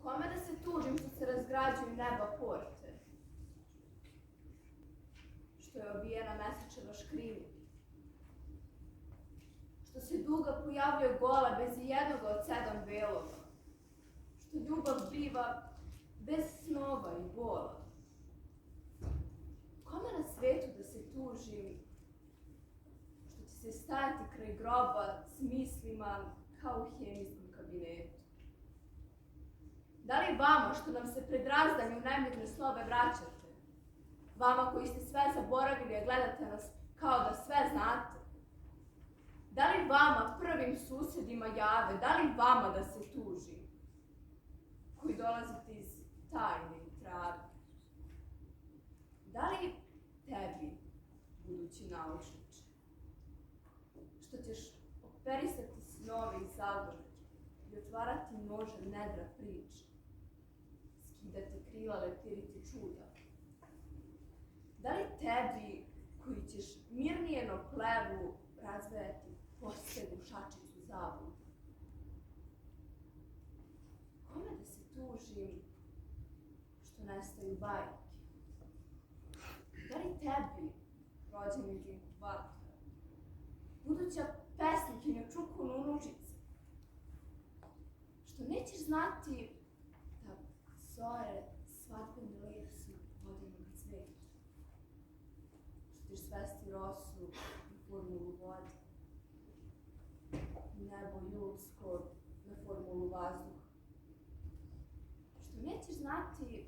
Kome da se tužim što se razgrađuju neba porte? Što je obijena mesečeva škriva? Što se duga pojavljuje gola bez ijednog od 7 belova? Što ljubav biva bez snova i bola? Kome na svetu da se tužim što će se stajati kraj groba s mislima kao u hemijskom kabinetu? Da li vama što nam se pred razdanjem nemirne snove vraćate? Vama koji ste sve zaboravili, a gledate nas kao da sve znate? Da li vama prvim susedima jave, da li vama da se tužim? Koji dolazite iz tajne i trave? Da li tebi, budući naučniče, što ćeš operisati snove i zabludi i otvarati nože nedra priče, skidati krila, leptiriti čuda? Da li tebi, koji ćeš mirnijeno plevu razvejati posegu šačicu zabluda? Kome da se tužim što nestaju bajke? Da li tebi, rođeni iz inkubatora, buduća pesnikinja čukunu unučica, što nećeš znati da zore svadbene lire su vodenog cveta, što ćeš svesti rosu na formulu vode, nebo julsko na formulu vazduha, što nećeš znati